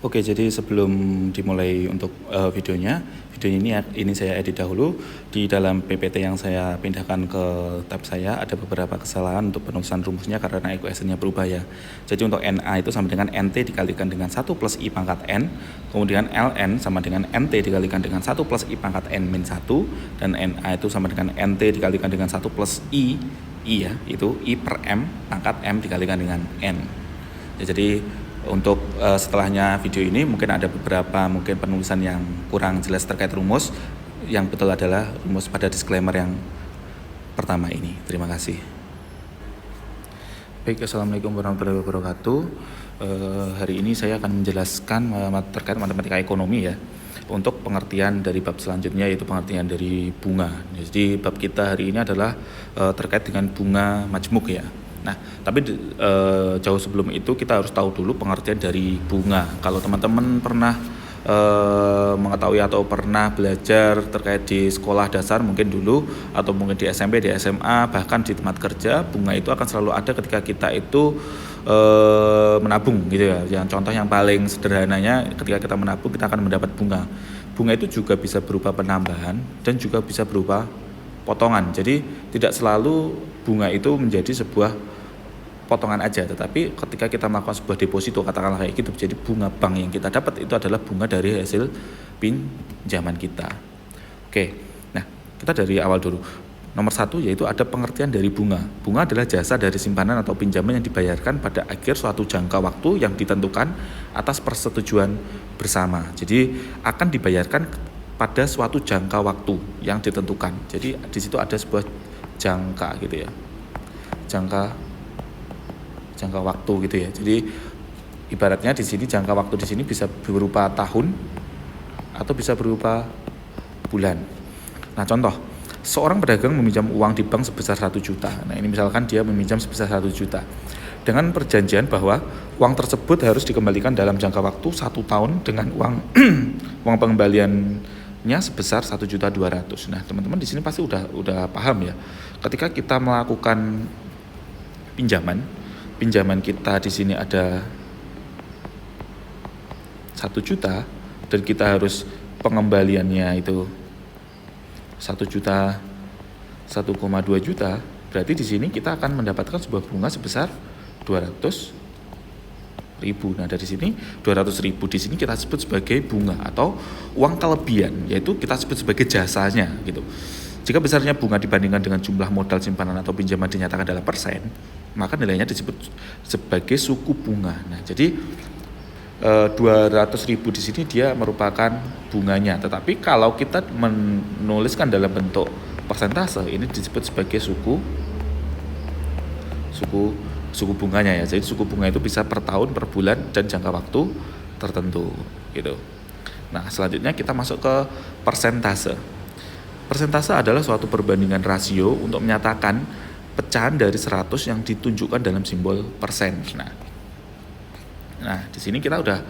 Oke, jadi sebelum dimulai untuk video ini saya edit dahulu. Di dalam PPT yang saya pindahkan ke tab saya ada beberapa kesalahan untuk penulisan rumusnya karena equation-nya berubah ya. Jadi untuk NA itu sama dengan NT dikalikan dengan 1 plus I pangkat N, kemudian LN sama dengan NT dikalikan dengan 1 plus I pangkat N min 1, dan NA itu sama dengan NT dikalikan dengan 1 plus I ya, itu I per M pangkat M dikalikan dengan N. Ya, jadi untuk setelahnya video ini mungkin ada beberapa penulisan yang kurang jelas terkait rumus. Yang betul adalah rumus pada disclaimer yang pertama ini. Terima kasih. Baik, assalamualaikum warahmatullahi wabarakatuh. Hari ini saya akan menjelaskan terkait matematika ekonomi ya. Untuk pengertian dari bab selanjutnya yaitu pengertian dari bunga. Jadi bab kita hari ini adalah terkait dengan bunga majmuk ya. Nah, tapi jauh sebelum itu kita harus tahu dulu pengertian dari bunga. Kalau teman-teman pernah mengetahui atau pernah belajar terkait di sekolah dasar mungkin dulu, atau mungkin di SMP, di SMA, bahkan di tempat kerja, bunga itu akan selalu ada ketika kita itu menabung gitu ya. Yang contoh yang paling sederhananya, ketika kita menabung kita akan mendapat bunga. Bunga itu juga bisa berupa penambahan dan juga bisa berupa potongan. Jadi tidak selalu bunga itu menjadi sebuah potongan aja, tetapi ketika kita melakukan sebuah deposito, katakanlah kayak gitu, jadi bunga bank yang kita dapat itu adalah bunga dari hasil pinjaman kita. Oke, nah kita dari awal dulu. Nomor 1 yaitu ada pengertian dari bunga. Bunga adalah jasa dari simpanan atau pinjaman yang dibayarkan pada akhir suatu jangka waktu yang ditentukan atas persetujuan bersama. Jadi akan dibayarkan pada suatu jangka waktu yang ditentukan. Jadi di situ ada sebuah jangka gitu ya. Jangka waktu gitu ya. Jadi ibaratnya di sini jangka waktu di sini bisa berupa tahun atau bisa berupa bulan. Nah, contoh, seorang pedagang meminjam uang di bank sebesar 1 juta. Nah, ini misalkan dia meminjam sebesar 1 juta. Dengan perjanjian bahwa uang tersebut harus dikembalikan dalam jangka waktu 1 tahun dengan uang pengembaliannya sebesar 1.200.000. Nah, teman-teman di sini pasti udah paham ya. Ketika kita melakukan pinjaman kita di sini ada 1 juta dan kita harus pengembaliannya itu 1 juta 1,2 juta, berarti di sini kita akan mendapatkan sebuah bunga sebesar 200.000. Nah, dari sini 200.000 di sini kita sebut sebagai bunga atau uang kelebihan, yaitu kita sebut sebagai jasanya gitu. Jika besarnya bunga dibandingkan dengan jumlah modal simpanan atau pinjaman dinyatakan dalam persen, maka nilainya disebut sebagai suku bunga. Nah, jadi 200.000 di sini dia merupakan bunganya. Tetapi kalau kita menuliskan dalam bentuk persentase, ini disebut sebagai suku bunganya ya. Jadi suku bunga itu bisa per tahun, per bulan, dan jangka waktu tertentu gitu. Nah, selanjutnya kita masuk ke persentase. Persentase adalah suatu perbandingan rasio untuk menyatakan pecahan dari 100 yang ditunjukkan dalam simbol persen. Nah, di sini kita udah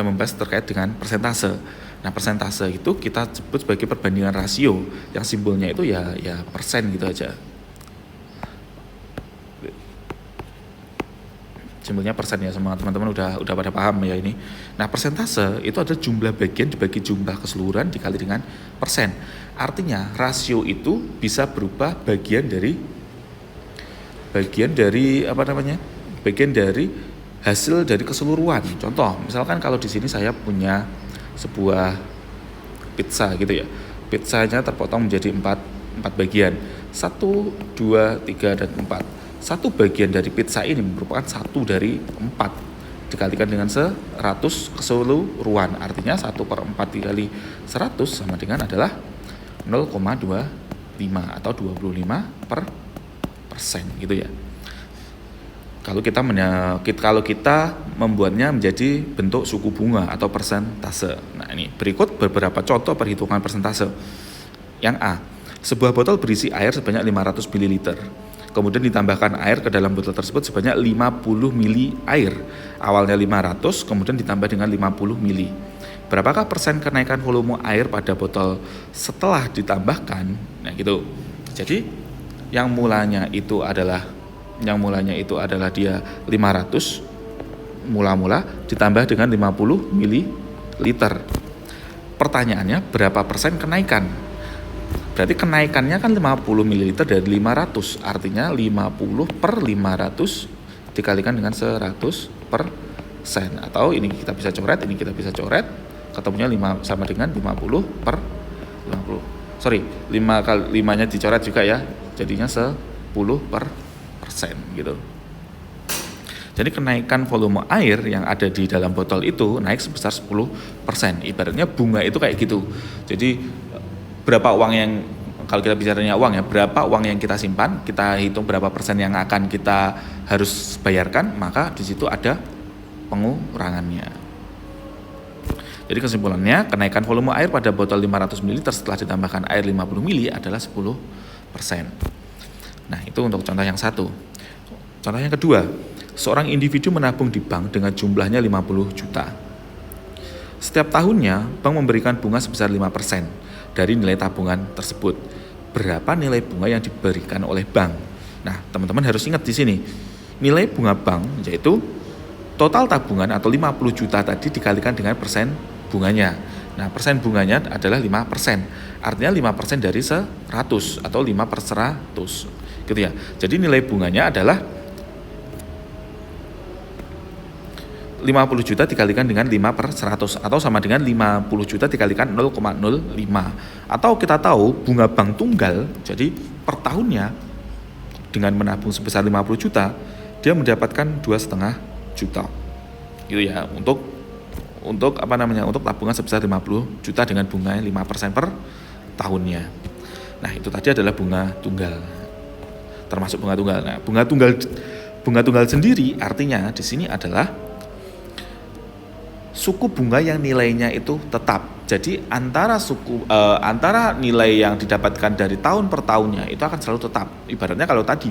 membahas terkait dengan persentase. Nah, persentase itu kita sebut sebagai perbandingan rasio yang simbolnya itu ya persen gitu aja. Simbolnya persen ya, semua teman-teman udah pada paham ya ini. Nah, persentase itu adalah jumlah bagian dibagi jumlah keseluruhan dikali dengan persen. Artinya rasio itu bisa berupa bagian dari hasil dari keseluruhan. Contoh, misalkan kalau di sini saya punya sebuah pizza gitu ya. Pizzanya terpotong menjadi 4 bagian. 1, 2, 3, dan 4. Satu bagian dari pizza ini merupakan 1 dari 4 dikalikan dengan 100 keseluruhan. Artinya 1/4 dikali 100 sama dengan adalah 0,25 atau 25% gitu ya. Kalau kita membuatnya menjadi bentuk suku bunga atau persentase. Nah, ini berikut beberapa contoh perhitungan persentase. Yang A, sebuah botol berisi air sebanyak 500 ml. Kemudian ditambahkan air ke dalam botol tersebut sebanyak 50 mili air. Awalnya 500, kemudian ditambah dengan 50 mili. Berapakah persen kenaikan volume air pada botol setelah ditambahkan? Nah, gitu. Jadi yang mulanya itu adalah dia 500 mula-mula ditambah dengan 50 ml. Pertanyaannya, berapa persen kenaikan? Berarti kenaikannya kan 50 ml dari 500, artinya 50 per 500 dikalikan dengan 100%. Atau ini kita bisa coret, ini kita bisa coret, ketemunya 5 sama dengan 50 per 50. Sorry, 5 kali 5-nya dicoret juga ya, jadinya 10% gitu. Jadi kenaikan volume air yang ada di dalam botol itu naik sebesar 10%. Ibaratnya bunga itu kayak gitu. Jadi berapa uang yang, kalau kita bicaranya uang ya, berapa uang yang kita simpan, kita hitung berapa persen yang akan kita harus bayarkan, maka di situ ada pengurangannya. Jadi kesimpulannya, kenaikan volume air pada botol 500 ml setelah ditambahkan air 50 ml adalah 10%. Nah, itu untuk contoh yang satu. Contoh yang kedua, seorang individu menabung di bank dengan jumlahnya 50 juta. Setiap tahunnya, bank memberikan bunga sebesar 5% dari nilai tabungan tersebut. Berapa nilai bunga yang diberikan oleh bank? Nah, teman-teman harus ingat di sini, nilai bunga bank yaitu total tabungan atau 50 juta tadi dikalikan dengan persen bunganya. Nah, persen bunganya adalah 5%. Artinya 5% dari 100 atau 5 per 100. Gitu ya. Jadi nilai bunganya adalah 50 juta dikalikan dengan 5 per 100 atau sama dengan 50 juta dikalikan 0,05. Atau kita tahu bunga bank tunggal, jadi per tahunnya dengan menabung sebesar 50 juta, dia mendapatkan 2,5 juta. Gitu ya, untuk untuk tabungan sebesar 50 juta dengan bunga 5% per tahunnya. Nah, itu tadi adalah bunga tunggal. Termasuk bunga tunggal. Nah, bunga tunggal sendiri artinya di sini adalah suku bunga yang nilainya itu tetap. Jadi antara nilai yang didapatkan dari tahun per tahunnya itu akan selalu tetap. Ibaratnya kalau tadi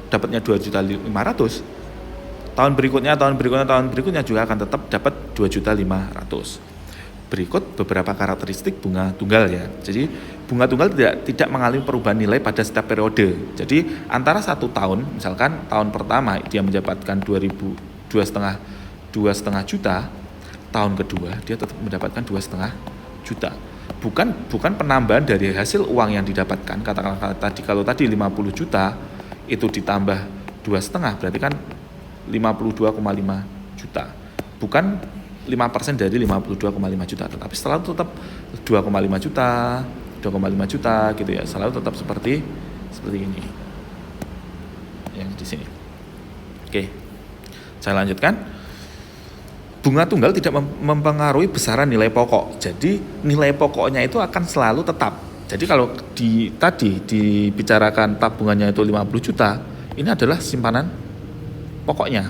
dapatnya 2.500.000, tahun berikutnya juga akan tetap dapat 2.500.000. Berikut beberapa karakteristik bunga tunggal ya. Jadi bunga tunggal tidak mengalami perubahan nilai pada setiap periode. Jadi antara satu tahun, misalkan tahun pertama dia mendapatkan 2,5 juta, tahun kedua dia tetap mendapatkan 2,5 juta. Bukan penambahan dari hasil uang yang didapatkan. Katakanlah kalau tadi 50 juta itu ditambah 2,5 berarti kan 52,5 juta. Bukan 5% dari 52,5 juta, tetapi selalu tetap 2,5 juta, 2,5 juta gitu ya. Selalu tetap seperti ini. Yang di sini. Oke. Saya lanjutkan. Bunga tunggal tidak mempengaruhi besaran nilai pokok. Jadi nilai pokoknya itu akan selalu tetap. Jadi kalau tadi dibicarakan tabungannya itu 50 juta, ini adalah simpanan pokoknya.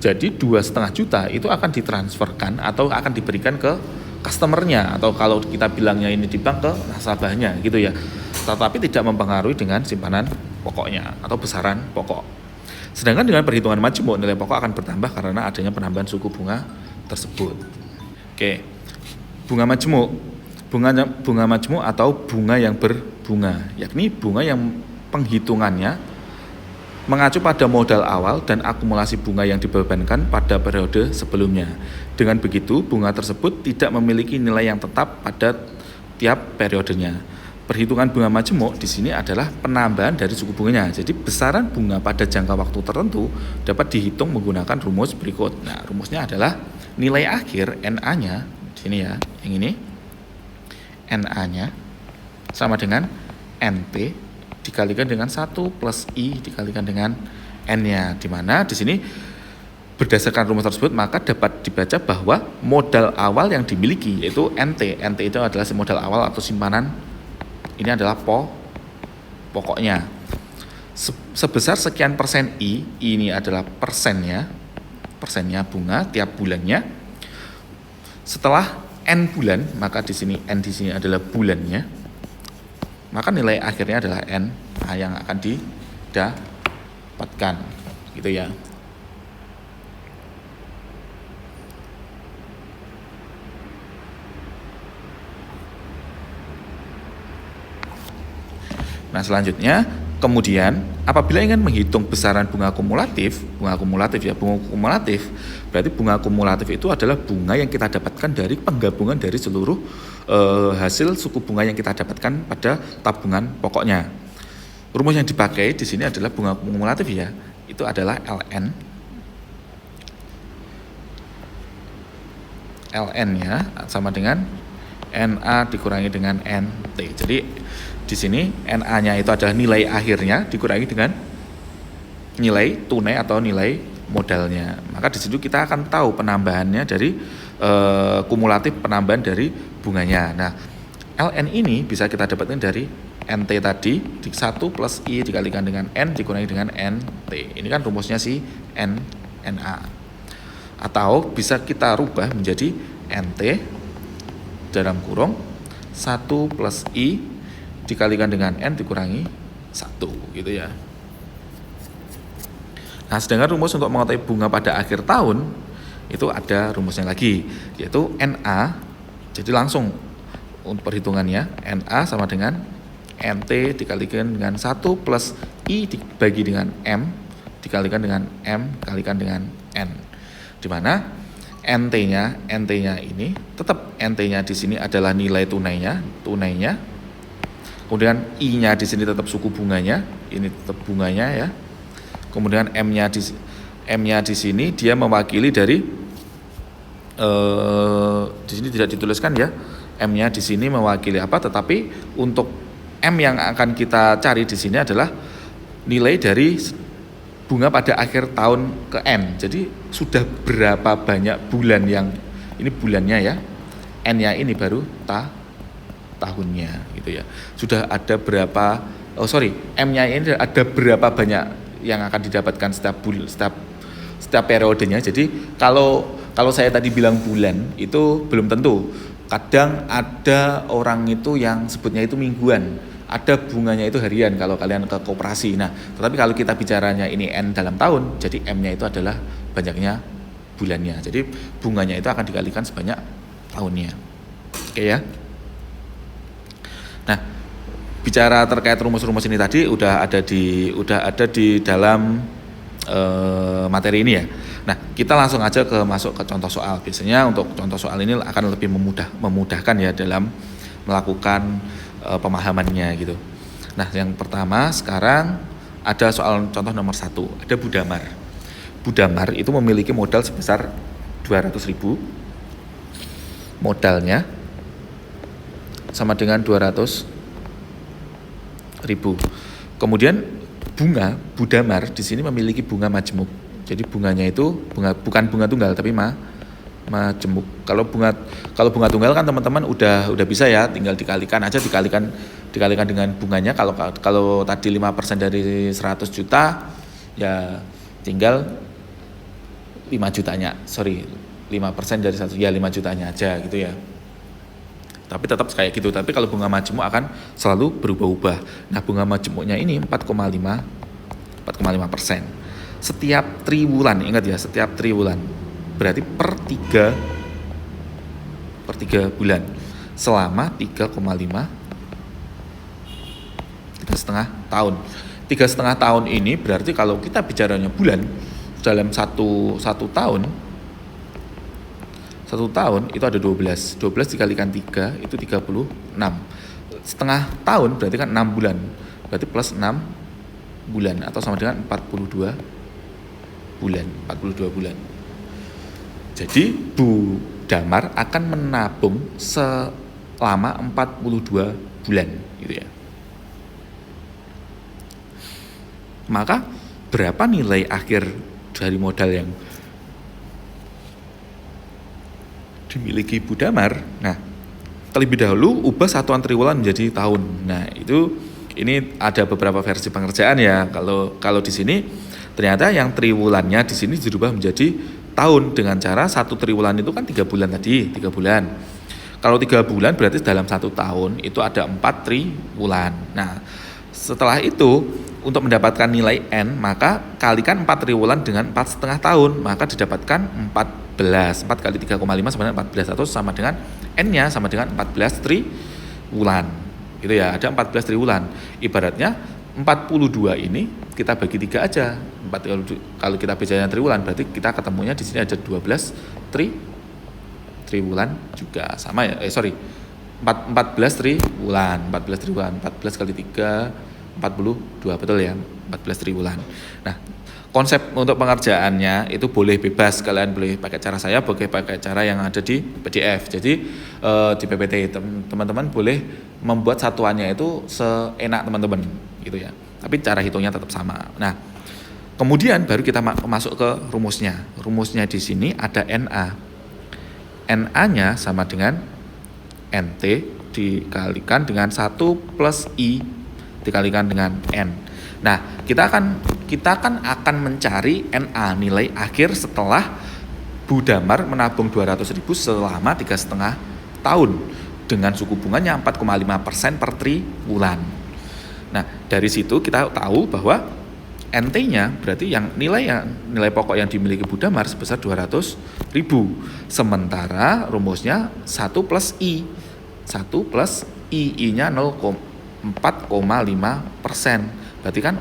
Jadi 2,5 juta itu akan ditransferkan atau akan diberikan ke customernya, atau kalau kita bilangnya ini di bank, ke nasabahnya gitu ya. Tetapi tidak mempengaruhi dengan simpanan pokoknya atau besaran pokok. Sedangkan dengan perhitungan majmuk, nilai pokok akan bertambah karena adanya penambahan suku bunga tersebut. Oke. Bunga majmuk. Bunga majmuk atau bunga yang berbunga, yakni bunga yang penghitungannya mengacu pada modal awal dan akumulasi bunga yang dibebankan pada periode sebelumnya. Dengan begitu, bunga tersebut tidak memiliki nilai yang tetap pada tiap periodenya. Perhitungan bunga majmuk di sini adalah penambahan dari suku bunganya. Jadi besaran bunga pada jangka waktu tertentu dapat dihitung menggunakan rumus berikut. Nah, rumusnya adalah nilai akhir NA-nya di sini ya, yang ini. NA-nya sama dengan NP dikalikan dengan 1 plus I dikalikan dengan N-nya, di mana di sini berdasarkan rumus tersebut maka dapat dibaca bahwa modal awal yang dimiliki yaitu NT. NT itu adalah modal awal atau simpanan. Ini adalah pokoknya. Sebesar sekian persen I, ini adalah persennya bunga tiap bulannya. Setelah N bulan, maka di sini N di sini adalah bulannya. Maka nilai akhirnya adalah N yang akan didapatkan. Gitu ya. Nah, selanjutnya Kemudian apabila ingin menghitung besaran bunga kumulatif berarti bunga kumulatif itu adalah bunga yang kita dapatkan dari penggabungan dari seluruh hasil suku bunga yang kita dapatkan pada tabungan pokoknya. Rumus yang dipakai di sini adalah bunga kumulatif ya, itu adalah ln ya sama dengan NA dikurangi dengan NT. Jadi di sini NA-nya itu adalah nilai akhirnya dikurangi dengan nilai tunai atau nilai modalnya. Maka di situ kita akan tahu penambahannya dari kumulatif penambahan dari bunganya. Nah, LN ini bisa kita dapatkan dari NT tadi, 1 plus I dikalikan dengan N dikurangi dengan NT. Ini kan rumusnya si NA. Atau bisa kita rubah menjadi NT dalam kurung 1 plus I dikalikan dengan N dikurangi 1 gitu ya. Nah, sedangkan rumus untuk mengetahui bunga pada akhir tahun itu ada rumusnya lagi, yaitu NA. Jadi langsung untuk perhitungannya NA sama dengan NT dikalikan dengan 1 plus I dibagi dengan M dikalikan dengan M dikalikan dengan N. Di mana NT-nya ini tetap NT-nya di sini adalah nilai tunainya. Kemudian I-nya di sini tetap suku bunganya, ini tetap bunganya ya. Kemudian M-nya di sini dia mewakili dari di sini tidak dituliskan ya. M-nya di sini mewakili apa? Tetapi untuk M yang akan kita cari di sini adalah nilai dari bunga pada akhir tahun ke N. Jadi sudah berapa banyak bulan yang ini bulannya ya. N-nya ini baru tahunnya gitu ya. Sudah ada berapa M-nya ini ada berapa banyak yang akan didapatkan setiap periodenya. Jadi kalau saya tadi bilang bulan itu belum tentu. Kadang ada orang itu yang sebutnya itu mingguan. Ada bunganya itu harian kalau kalian ke koperasi. Nah, tetapi kalau kita bicaranya ini N dalam tahun, jadi M-nya itu adalah banyaknya bulannya. Jadi bunganya itu akan dikalikan sebanyak tahunnya. Oke ya. Nah, bicara terkait rumus-rumus ini tadi udah ada di dalam materi ini ya. Nah, kita langsung aja masuk ke contoh soal. Biasanya untuk contoh soal ini akan lebih memudahkan ya dalam melakukan pemahamannya gitu. Nah, yang pertama sekarang ada soal contoh nomor 1, ada Budamar. Budamar itu memiliki modal sebesar 200.000. Modalnya sama dengan 200.000. Kemudian bunga Budamar di sini memiliki bunga majemuk. Jadi bunganya itu bukan bunga tunggal tapi majemuk. Kalau bunga tunggal kan teman-teman udah bisa ya, tinggal dikalikan dengan bunganya. Kalau tadi 5% dari 100 juta ya tinggal 5 jutanya. 5% dari 1 ya 5 jutanya aja gitu ya. Tapi tetap kayak gitu. Tapi kalau bunga majemuk akan selalu berubah-ubah. Nah, bunga majemuknya ini 4,5%. Setiap triwulan, ingat ya, setiap triwulan. Berarti per 3 bulan selama 3,5 3,5 tahun. 3,5 tahun ini berarti kalau kita bicaranya bulan dalam satu tahun itu ada 12 dikalikan 3 itu 36. Setengah tahun berarti kan 6 bulan. Berarti plus 6 bulan atau sama dengan 42 bulan. Jadi Budamar akan menabung selama 42 bulan gitu ya. Maka berapa nilai akhir dari modal yang dimiliki Budamar? Nah, terlebih dahulu ubah satuan triwulan menjadi tahun. Nah, ini ada beberapa versi pengerjaan ya. Kalau di sini ternyata yang triwulannya di sini dirubah menjadi tahun dengan cara satu triwulan itu kan 3 bulan tadi, 3 bulan. Kalau 3 bulan berarti dalam 1 tahun itu ada 4 triwulan. Nah, setelah itu untuk mendapatkan nilai N maka kalikan 4 triwulan dengan 4,5 tahun, maka didapatkan 14. 4 kali 3,5 sama dengan 14 atau sama dengan N-nya sama dengan 14 triwulan. Gitu ya, ada 14 triwulan. Ibaratnya 42 ini kita bagi 3 aja. Kalau kita bejanya triwulan berarti kita ketemunya di sini ada 12 triwulan juga sama ya. 14 triwulan. 14 kali 3 42 betul ya. 14 triwulan. Nah, konsep untuk pengerjaannya itu boleh bebas, kalian boleh pakai cara saya, boleh pakai cara yang ada di PDF. Jadi di PPT teman-teman boleh membuat satuannya itu seenak teman-teman gitu ya. Tapi cara hitungnya tetap sama. Nah, kemudian baru kita masuk ke rumusnya. Rumusnya di sini ada NA. NA-nya sama dengan NT dikalikan dengan 1 plus I dikalikan dengan N. Nah, kita akan mencari NA, nilai akhir setelah Bu Damar menabung 200.000 selama 3,5 tahun dengan suku bunganya 4,5% per triwulan. Nah, dari situ kita tahu bahwa NT-nya berarti nilai pokok yang dimiliki Bu Damar sebesar 200.000. Sementara rumusnya 1 plus I. 1 plus I-nya 4,5%. Berarti kan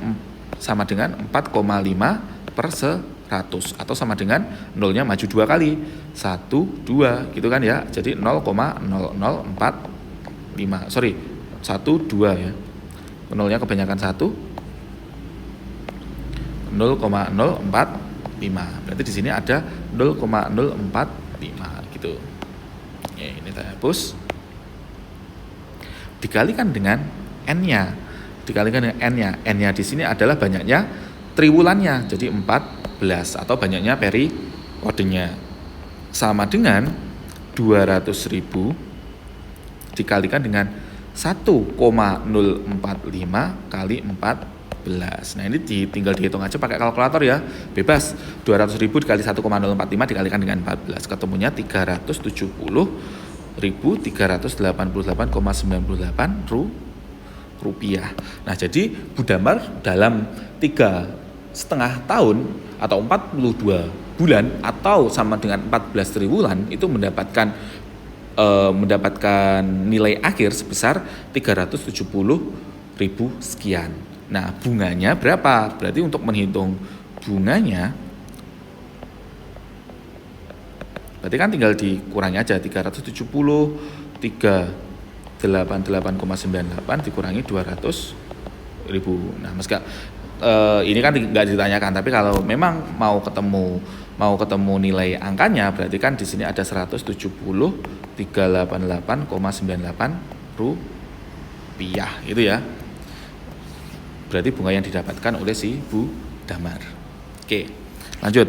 sama dengan 4,5/100 atau sama dengan nolnya maju 2 kali. 1, 2 gitu kan ya. Jadi 0,0045. 1, 2 ya. Nolnya kebanyakan 1. 0,045. Berarti di sini ada 0,045 gitu. Ya, ini saya hapus. Dikalikan dengan N-nya. N-nya di sini adalah banyaknya triwulannya, jadi 14 atau banyaknya periodenya. Sama dengan 200.000 dikalikan dengan 1,045 kali 14. Nah, ini tinggal dihitung aja pakai kalkulator ya, bebas. 200.000 dikali 1,045 dikalikan dengan 14, ketemunya 370.388,98 rupiah. Nah, jadi Bu Damar dalam 3,5 tahun atau 42 bulan atau sama dengan 14 triwulan itu mendapatkan nilai akhir sebesar 370.000 sekian. Nah, bunganya berapa? Berarti untuk menghitung bunganya berarti kan tinggal dikurangi aja 370 388,98 dikurangi 200.000. Nah, ini kan nggak ditanyakan, tapi kalau memang mau ketemu nilai angkanya berarti kan di sini ada 170.388,98 rupiah itu ya. Berarti bunga yang didapatkan oleh si Bu Damar. Oke, lanjut.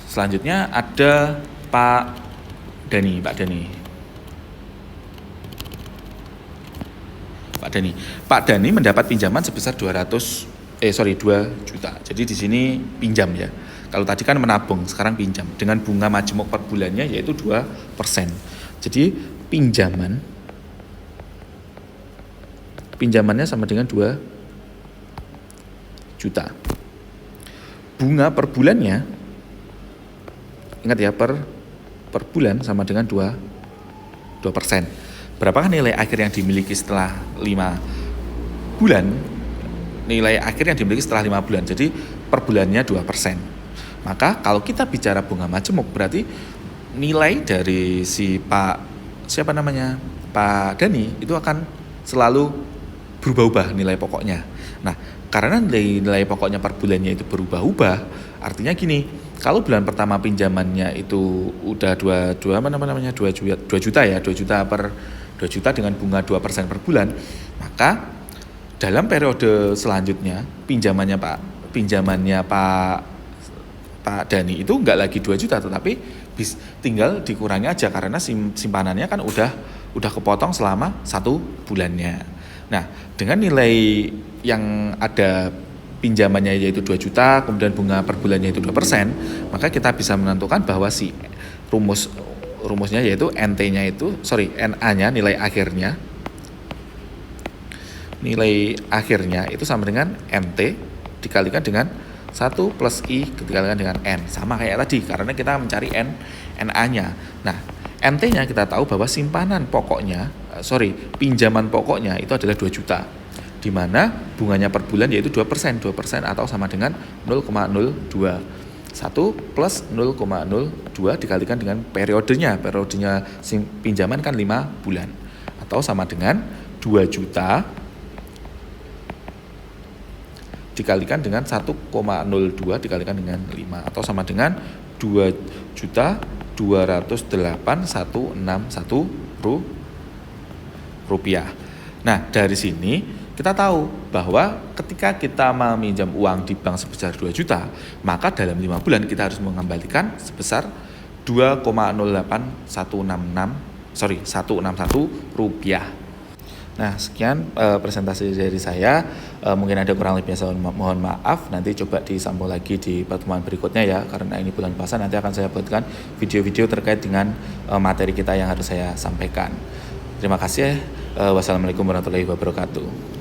Selanjutnya ada Pak Dani. Pak Dani mendapat pinjaman sebesar 2 juta. Jadi di sini pinjam ya. Kalau tadi kan menabung, sekarang pinjam dengan bunga majemuk per bulannya yaitu 2%. Jadi pinjamannya sama dengan 2 juta. Bunga per bulannya, ingat ya, per bulan sama dengan 2%. Berapakah nilai akhir yang dimiliki setelah 5 bulan? Nilai akhir yang dimiliki setelah 5 bulan. Jadi per bulannya 2%. Maka kalau kita bicara bunga majemuk berarti nilai dari si Pak Dani itu akan selalu berubah-ubah nilai pokoknya. Nah, karena nilai pokoknya per bulannya itu berubah-ubah, artinya gini, kalau bulan pertama pinjamannya itu udah 2 juta dengan bunga 2% per bulan, maka dalam periode selanjutnya pinjamannya Pak Dani itu enggak lagi 2 juta tetapi tinggal dikurangi aja karena simpanannya kan udah kepotong selama 1 bulannya. Nah, dengan nilai yang ada pinjamannya yaitu 2 juta, kemudian bunga per bulannya itu 2%, maka kita bisa menentukan bahwa si rumusnya yaitu NA-nya nilai akhirnya itu sama dengan NT dikalikan dengan 1 plus I dikalikan dengan N. Sama kayak tadi karena kita mencari NA-nya. Nah, NT-nya kita tahu bahwa pinjaman pokoknya itu adalah 2 juta. di mana bunganya per bulan yaitu 2%, 2% atau sama dengan 0,02. 1 plus 0,02 dikalikan dengan periodenya pinjaman kan 5 bulan, atau sama dengan 2 juta dikalikan dengan 1,02 dikalikan dengan 5, atau sama dengan 2.208.161 rupiah. Nah, dari sini kita tahu bahwa ketika kita meminjam uang di bank sebesar 2 juta, maka dalam 5 bulan kita harus mengembalikan sebesar 161 rupiah. Nah, sekian presentasi dari saya. Mungkin ada kurang lebihnya, saya mohon maaf. Nanti coba disambung lagi di pertemuan berikutnya ya, karena ini bulan puasa. Nanti akan saya buatkan video-video terkait dengan materi kita yang harus saya sampaikan. Terima kasih. Wassalamualaikum warahmatullahi wabarakatuh.